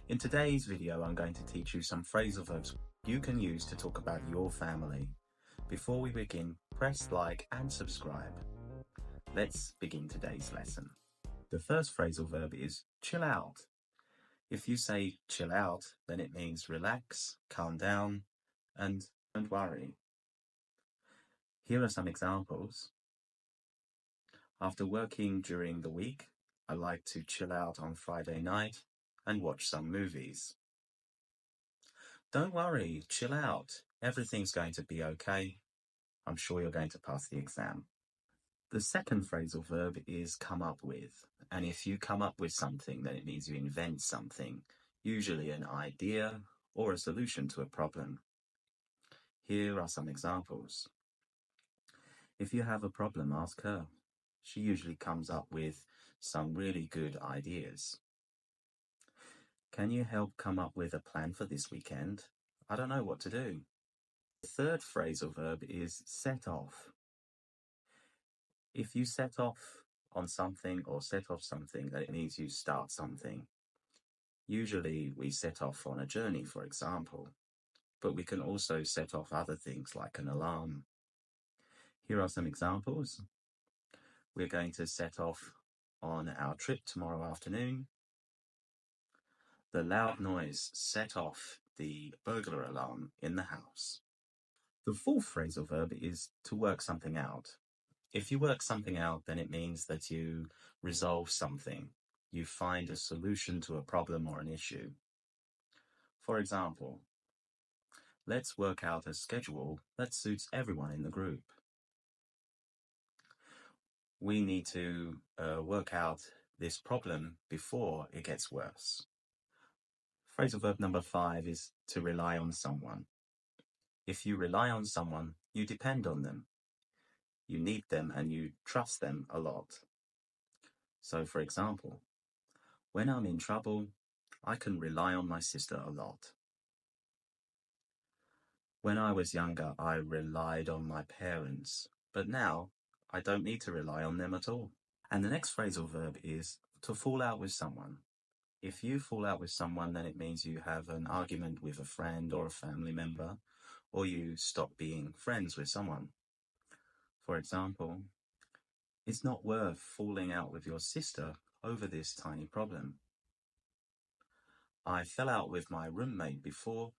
In today's video, I'm going to teach you some phrasal verbs you can use to talk about your family. Before we begin, press like and subscribe. Let's begin today's lesson. The first phrasal verb is chill out. If you say chill out, then it means relax, calm down, and don't worry. Here are some examples. After working during the week, I like to chill out on Friday night and watch some movies. Don't worry, chill out. Everything's going to be okay. I'm sure you're going to pass the exam. The second phrasal verb is come up with. And if you come up with something, then it means you invent something, usually an idea or a solution to a problem. Here are some examples. If you have a problem, ask her. She usually comes up with some really good ideas. Can you help come up with a plan for this weekend? I don't know what to do. The third phrasal verb is set off. If you set off on something or set off something, then it means you start something. Usually we set off on a journey, for example, but we can also set off other things like an alarm. Here are some examples. We're going to set off on our trip tomorrow afternoon. The loud noise set off the burglar alarm in the house. The fourth phrasal verb is to work something out. If you work something out, then it means that you resolve something. You find a solution to a problem or an issue. For example, let's work out a schedule that suits everyone in the group. We need to work out this problem before it gets worse. Phrasal verb number 5 is to rely on someone. If you rely on someone, you depend on them. You need them and you trust them a lot. So, for example, when I'm in trouble, I can rely on my sister a lot. When I was younger, I relied on my parents, but now I don't need to rely on them at all. And the next phrasal verb is to fall out with someone. If you fall out with someone, then it means you have an argument with a friend or a family member, or you stop being friends with someone. For example, it's not worth falling out with your sister over this tiny problem. I fell out with my roommate before,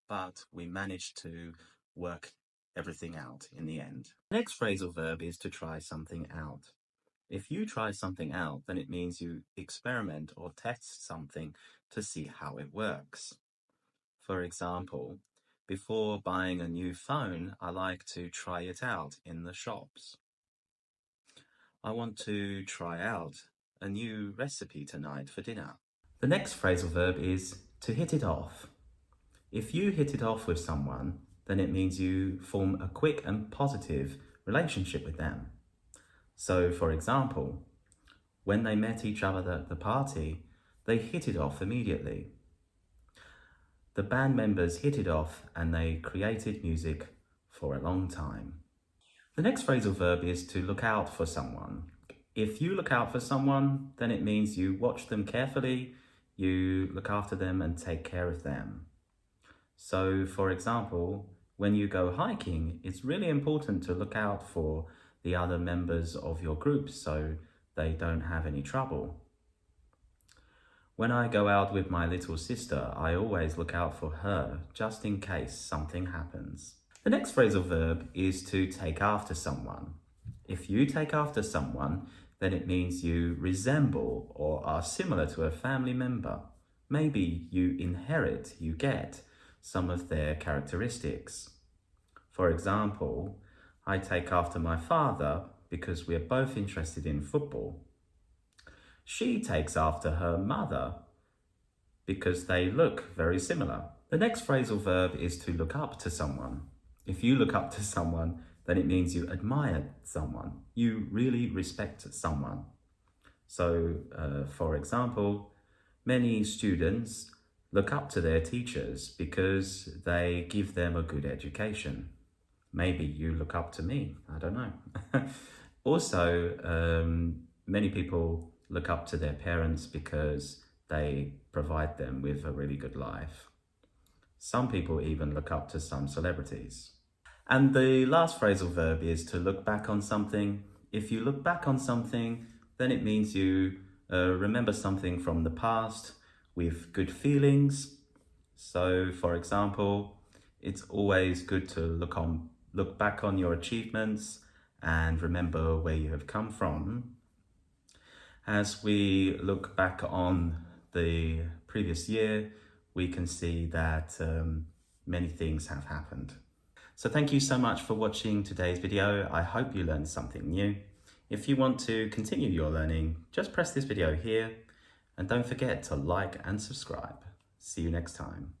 but we managed to work everything out in the end. The next phrasal verb is to try something out. If you try something out, then it means you experiment or test something to see how it works. For example, before buying a new phone, I like to try it out in the shops. I want to try out a new recipe tonight for dinner. The next phrasal verb is to hit it off. If you hit it off with someone, then it means you form a quick and positive relationship with them. So, for example, when they met each other at the party, they hit it off immediately. The band members hit it off and they created music for a long time. The next phrasal verb is to look out for someone. If you look out for someone, then it means you watch them carefully, you look after them and take care of them. So, for example, when you go hiking, it's really important to look out for the other members of your group so they don't have any trouble. When I go out with my little sister, I always look out for her just in case something happens. The next phrasal verb is to take after someone. If you take after someone, then it means you resemble or are similar to a family member. Maybe you inherit, you get some of their characteristics. For example, I take after my father because we're both interested in football. She takes after her mother because they look very similar. The next phrasal verb is to look up to someone. If you look up to someone, then it means you admire someone. You really respect someone. So, for example, many students look up to their teachers because they give them a good education. Maybe you look up to me, I don't know. Also, many people look up to their parents because they provide them with a really good life. Some people even look up to some celebrities. And the last phrasal verb is to look back on something. If you look back on something, then it means you remember something from the past with good feelings. So, for example, it's always good to look back on your achievements and remember where you have come from. As we look back on the previous year, we can see that many things have happened. So thank you so much for watching today's video. I hope you learned something new. If you want to continue your learning, just press this video here and don't forget to like and subscribe. See you next time.